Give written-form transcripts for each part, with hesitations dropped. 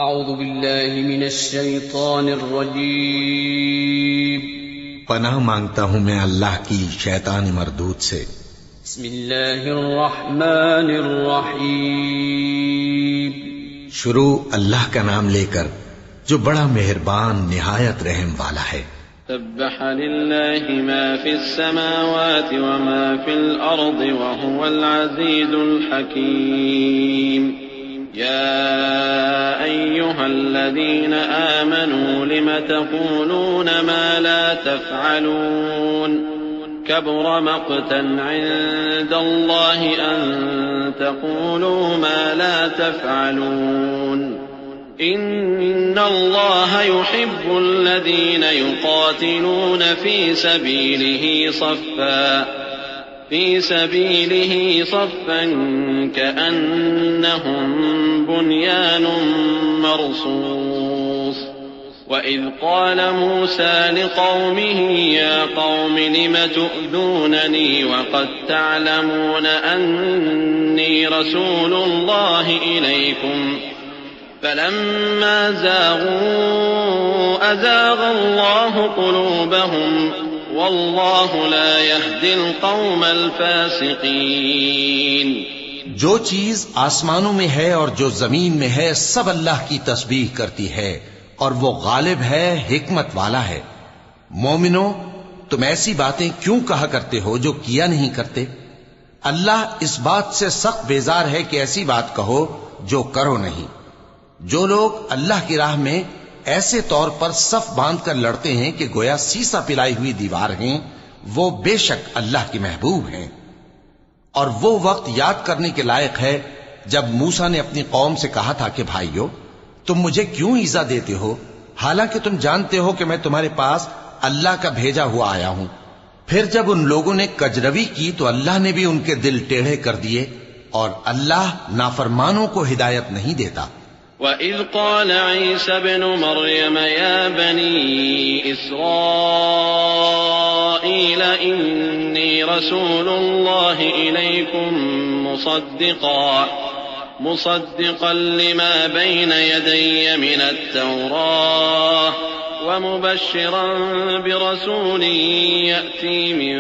اعوذ باللہ من الشیطان الرجیم پناہ مانگتا ہوں میں اللہ کی شیطان مردود سے۔ بسم اللہ الرحمن الرحیم شروع اللہ کا نام لے کر جو بڑا مہربان نہایت رحم والا ہے۔ سبح للہ ما فی السماوات وما فی الارض وهو العزیز الحکیم۔ يا أيها الذين آمنوا لم تقولون ما لا تفعلون كبر مقتا عند الله أن تقولوا ما لا تفعلون إن الله يحب الذين يقاتلون في سبيله صفا كأنهم بنيان مرصوص وإذ قال موسى لقومه يا قوم لم تؤذونني وقد تعلمون أني رسول الله إليكم فلما زاغوا أزاغ الله قلوبهم واللہ لا يهدي القوم الفاسقین۔ جو چیز آسمانوں میں ہے اور جو زمین میں ہے سب اللہ کی تسبیح کرتی ہے اور وہ غالب ہے، حکمت والا ہے۔ مومنو، تم ایسی باتیں کیوں کہا کرتے ہو جو کیا نہیں کرتے؟ اللہ اس بات سے سخت بیزار ہے کہ ایسی بات کہو جو کرو نہیں۔ جو لوگ اللہ کی راہ میں ایسے طور پر صف باندھ کر لڑتے ہیں کہ گویا سیسا پلائی ہوئی دیوار ہیں، وہ بے شک اللہ کے محبوب ہیں۔ اور وہ وقت یاد کرنے کے لائق ہے جب موسیٰ نے اپنی قوم سے کہا تھا کہ بھائیو، تم مجھے کیوں ایذا دیتے ہو حالانکہ تم جانتے ہو کہ میں تمہارے پاس اللہ کا بھیجا ہوا آیا ہوں۔ پھر جب ان لوگوں نے کجروی کی تو اللہ نے بھی ان کے دل ٹیڑھے کر دیے، اور اللہ نافرمانوں کو ہدایت نہیں دیتا۔ وَإِذْ قَالَ عِيسَى ابْنُ مَرْيَمَ يَا بَنِي إِسْرَائِيلَ إِنِّي رَسُولُ اللَّهِ إِلَيْكُمْ مُصَدِّقًا لِمَا بَيْنَ يَدَيَّ مِنَ التَّوْرَاةِ وَمُبَشِّرًا بِرَسُولٍ يَأْتِي مِن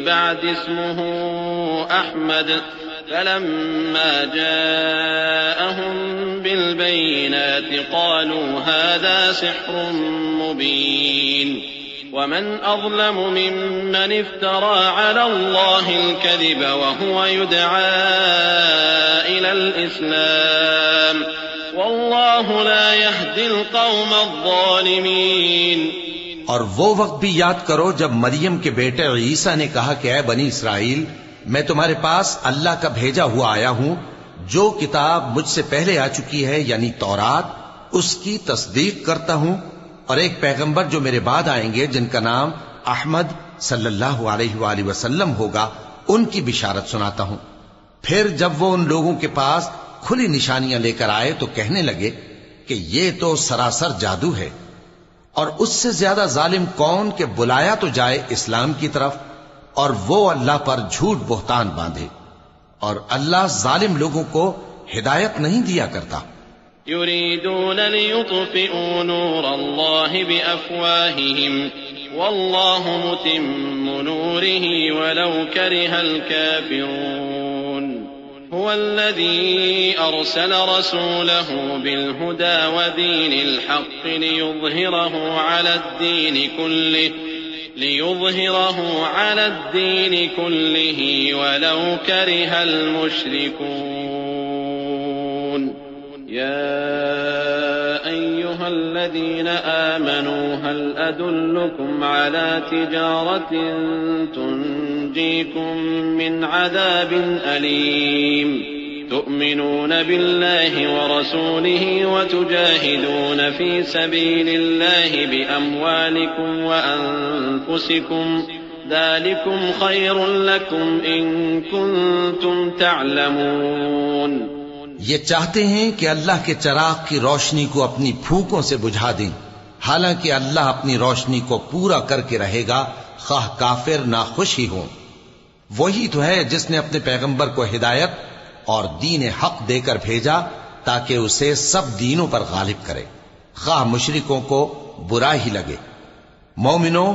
بَعْدِ اسْمُهُ أَحْمَدُ فلما جاءهم بالبينات قالوا هذا سحر مبين ومن أظلم ممن افترى على الله الكذب وهو يدعى إلى الإسلام والله لا يهدي القوم الظالمين۔ اور وہ وقت بھی یاد کرو جب مریم کے بیٹے عیسیٰ نے کہا کہ اے بنی اسرائیل، میں تمہارے پاس اللہ کا بھیجا ہوا آیا ہوں، جو کتاب مجھ سے پہلے آ چکی ہے یعنی تورات، اس کی تصدیق کرتا ہوں، اور ایک پیغمبر جو میرے بعد آئیں گے جن کا نام احمد صلی اللہ علیہ وآلہ وسلم ہوگا، ان کی بشارت سناتا ہوں۔ پھر جب وہ ان لوگوں کے پاس کھلی نشانیاں لے کر آئے تو کہنے لگے کہ یہ تو سراسر جادو ہے، اور اس سے زیادہ ظالم کون کہ بلایا تو جائے اسلام کی طرف اور وہ اللہ پر جھوٹ بہتان باندھے، اور اللہ ظالم لوگوں کو ہدایت نہیں دیا کرتا۔ يريدون ليطفئوا نور الله بأفواههم والله متم نوره ولو كره الكافرون هو الذي أرسل رسوله بالهدى ودين الحق ليظهره على الدين كله ولو كره المشركون۔ يا أيها الذين آمنوا هل أدلكم على تجارة تنجيكم من عذاب أليم تؤمنون بالله ورسوله وتجاهدون في سبيل الله بأموالكم وأنفسكم ذلكم خير لكم إن كنتم تعلمون۔ یہ چاہتے ہیں کہ اللہ کے چراغ کی روشنی کو اپنی پھونکوں سے بجھا دیں، حالانکہ اللہ اپنی روشنی کو پورا کر کے رہے گا خواہ کافر ناخوش ہی ہوں۔ وہی تو ہے جس نے اپنے پیغمبر کو ہدایت اور دین حق دے کر بھیجا تاکہ اسے سب دینوں پر غالب کرے، خواہ مشرکوں کو برا ہی لگے۔ مومنو،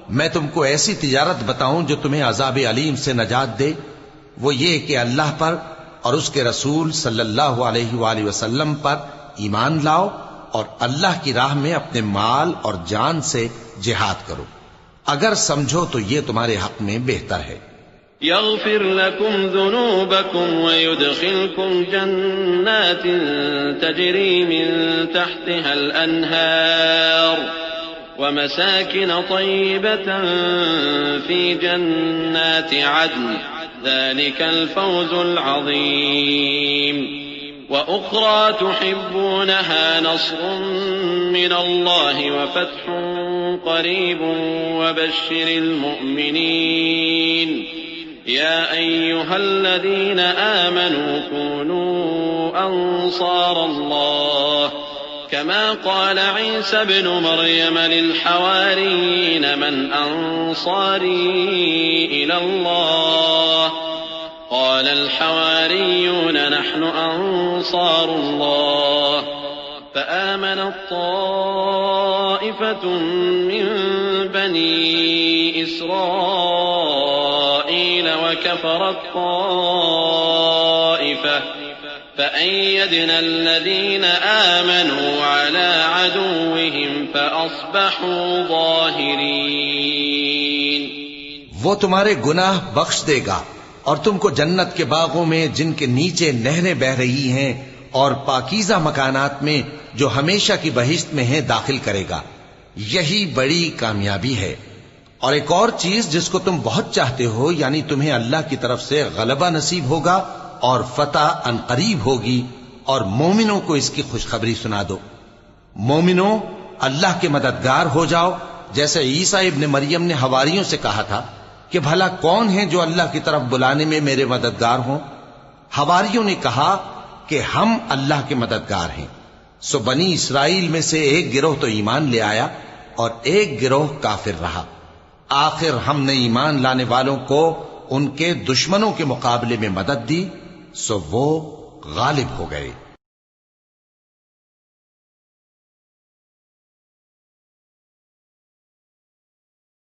میں تم کو ایسی تجارت بتاؤں جو تمہیں عذاب علیم سے نجات دے؟ وہ یہ کہ اللہ پر اور اس کے رسول صلی اللہ علیہ وآلہ وسلم پر ایمان لاؤ اور اللہ کی راہ میں اپنے مال اور جان سے جہاد کرو، اگر سمجھو تو یہ تمہارے حق میں بہتر ہے۔ يغفر لكم ذنوبكم ويدخلكم جنات تجري من تحتها الأنهار ومساكن طيبة في جنات عدن، ذلك الفوز العظيم. وأخرى تحبونها، نصر من الله وفتح قريب وبشر المؤمنين. يا أيها الذين آمنوا كونوا أنصار الله كما قال عيسى ابن مريم للحواريين من أنصاري إلى الله؟ قال الحواريون نحن أنصار الله. فآمنت طائفة من بني إسرائيل وكفرت طائفة فأيدنا الذين آمنوا على عدوهم فأصبحوا ظاهرين. وہ تمہارے گناہ بخش دے گا اور تم کو جنت کے باغوں میں جن کے نیچے نہریں بہ رہی ہیں اور پاکیزہ مکانات میں جو ہمیشہ کی بہشت میں ہیں داخل کرے گا. یہی بڑی کامیابی ہے. اور ایک اور چیز جس کو تم بہت چاہتے ہو، یعنی تمہیں اللہ کی طرف سے غلبہ نصیب ہوگا اور فتح عنقریب ہوگی، اور مومنوں کو اس کی خوشخبری سنا دو. مومنوں، اللہ کے مددگار ہو جاؤ، جیسے عیسیٰ ابن مریم نے حواریوں سے کہا تھا کہ بھلا کون ہیں جو اللہ کی طرف بلانے میں میرے مددگار ہوں؟ حواریوں نے کہا کہ ہم اللہ کے مددگار ہیں. سو بنی اسرائیل میں سے ایک گروہ تو ایمان لے آیا اور ایک گروہ کافر رہا. آخر ہم نے ایمان لانے والوں کو ان کے دشمنوں کے مقابلے میں مدد دی، سو وہ غالب ہو گئے.